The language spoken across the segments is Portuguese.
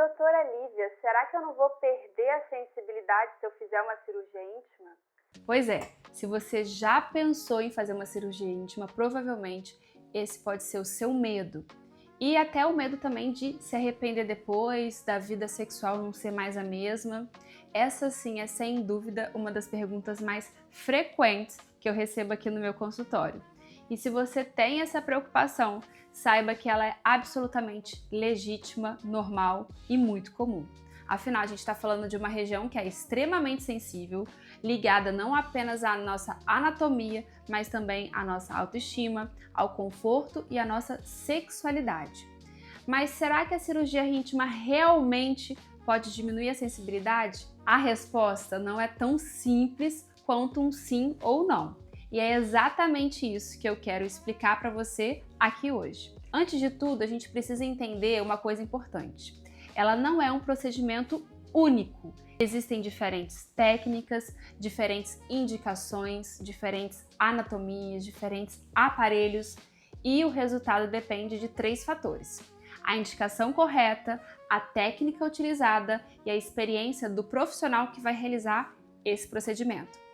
doutora Lívia, será que eu não vou perder a sensibilidade se eu fizer uma cirurgia íntima? Pois é, se você já pensou em fazer uma cirurgia íntima, provavelmente esse pode ser o seu medo. E até o medo também de se arrepender depois, da vida sexual não ser mais a mesma. Essa sim é sem dúvida uma das perguntas mais frequentes que eu recebo aqui no meu consultório. E se você tem essa preocupação, saiba que ela é absolutamente legítima, normal e muito comum. Afinal, a gente está falando de uma região que é extremamente sensível, ligada não apenas à nossa anatomia, mas também à nossa autoestima, ao conforto e à nossa sexualidade. Mas será que a cirurgia íntima realmente pode diminuir a sensibilidade? A resposta não é tão simples quanto um sim ou não. E é exatamente isso que eu quero explicar para você aqui hoje. Antes de tudo, a gente precisa entender uma coisa importante. Ela não é um procedimento único. Existem diferentes técnicas, diferentes indicações, diferentes anatomias, diferentes aparelhos e o resultado depende de 3 fatores: a indicação correta, a técnica utilizada e a experiência do profissional que vai realizar esse procedimento.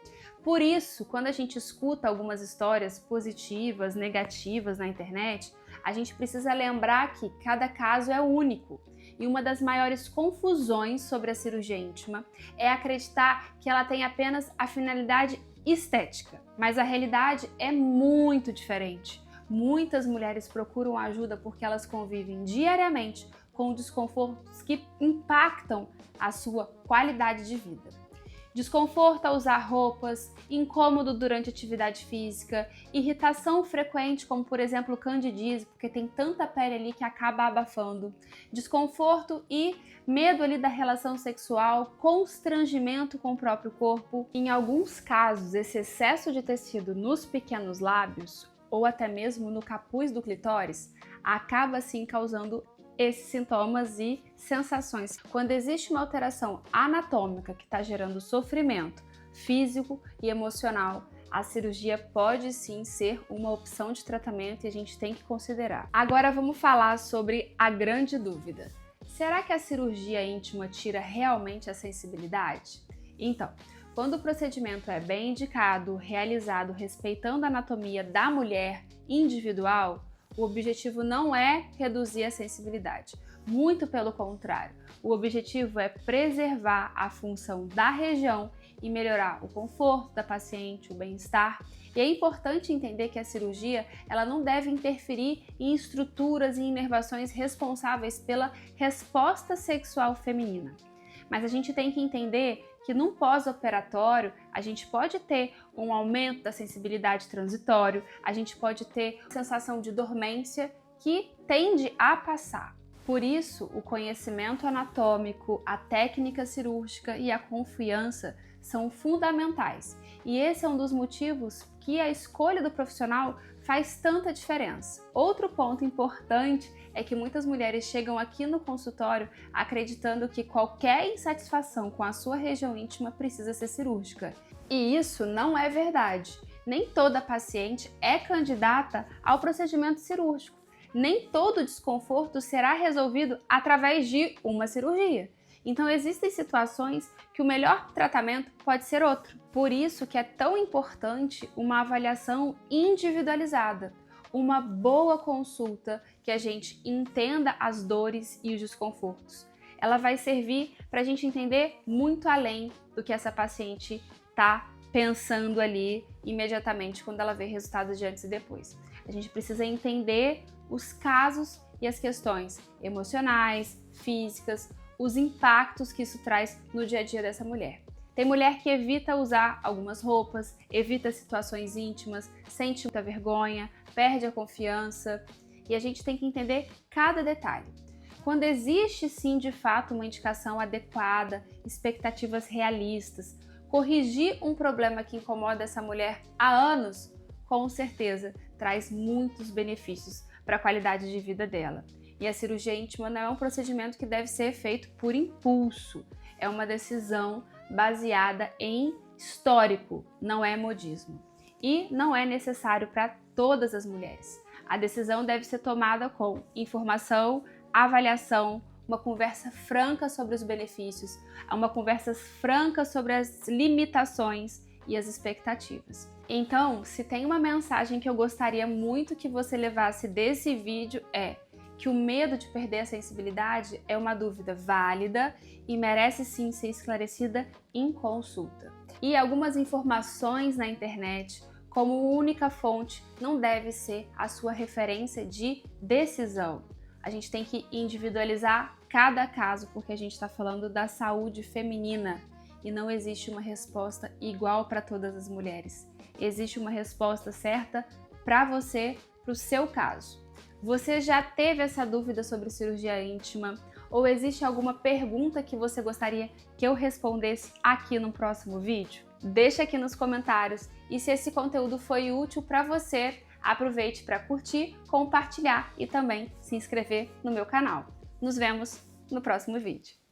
Por isso, quando a gente escuta algumas histórias positivas, negativas na internet, a gente precisa lembrar que cada caso é único. E uma das maiores confusões sobre a cirurgia íntima é acreditar que ela tem apenas a finalidade estética. Mas a realidade é muito diferente. Muitas mulheres procuram ajuda porque elas convivem diariamente com desconfortos que impactam a sua qualidade de vida. Desconforto ao usar roupas, incômodo durante atividade física, irritação frequente, como por exemplo candidíase, porque tem tanta pele ali que acaba abafando, desconforto e medo ali da relação sexual, constrangimento com o próprio corpo. Em alguns casos, esse excesso de tecido nos pequenos lábios ou até mesmo no capuz do clitóris acaba assim causando esses sintomas e sensações. Quando existe uma alteração anatômica que está gerando sofrimento físico e emocional, a cirurgia pode sim ser uma opção de tratamento e a gente tem que considerar. Agora vamos falar sobre a grande dúvida. Será que a cirurgia íntima tira realmente a sensibilidade? Então, quando o procedimento é bem indicado, realizado respeitando a anatomia da mulher individual, o objetivo não é reduzir a sensibilidade, muito pelo contrário. O objetivo é preservar a função da região e melhorar o conforto da paciente, o bem-estar. E é importante entender que a cirurgia ela não deve interferir em estruturas e inervações responsáveis pela resposta sexual feminina. Mas a gente tem que entender que num pós-operatório a gente pode ter um aumento da sensibilidade transitório, a gente pode ter sensação de dormência que tende a passar. Por isso, o conhecimento anatômico, a técnica cirúrgica e a confiança são fundamentais. E esse é um dos motivos que a escolha do profissional faz tanta diferença. Outro ponto importante é que muitas mulheres chegam aqui no consultório acreditando que qualquer insatisfação com a sua região íntima precisa ser cirúrgica. E isso não é verdade. Nem toda paciente é candidata ao procedimento cirúrgico. Nem todo desconforto será resolvido através de uma cirurgia. Então existem situações que o melhor tratamento pode ser outro. Por isso que é tão importante uma avaliação individualizada, uma boa consulta que a gente entenda as dores e os desconfortos. Ela vai servir para a gente entender muito além do que essa paciente está pensando ali imediatamente quando ela vê resultados de antes e depois. A gente precisa entender os casos e as questões emocionais, físicas, os impactos que isso traz no dia a dia dessa mulher. Tem mulher que evita usar algumas roupas, evita situações íntimas, sente muita vergonha, perde a confiança e a gente tem que entender cada detalhe. Quando existe sim de fato uma indicação adequada, expectativas realistas, corrigir um problema que incomoda essa mulher há anos, com certeza traz muitos benefícios para a qualidade de vida dela. E a cirurgia íntima não é um procedimento que deve ser feito por impulso, é uma decisão baseada em histórico, não é modismo. E não é necessário para todas as mulheres. A decisão deve ser tomada com informação, avaliação, uma conversa franca sobre os benefícios, uma conversa franca sobre as limitações e as expectativas. Então, se tem uma mensagem que eu gostaria muito que você levasse desse vídeo é que o medo de perder a sensibilidade é uma dúvida válida e merece sim ser esclarecida em consulta. E algumas informações na internet, como única fonte, não deve ser a sua referência de decisão. A gente tem que individualizar cada caso, porque a gente está falando da saúde feminina e não existe uma resposta igual para todas as mulheres. Existe uma resposta certa para você, para o seu caso. Você já teve essa dúvida sobre cirurgia íntima? Ou existe alguma pergunta que você gostaria que eu respondesse aqui no próximo vídeo? Deixa aqui nos comentários e se esse conteúdo foi útil para você, aproveite para curtir, compartilhar e também se inscrever no meu canal. Nos vemos no próximo vídeo.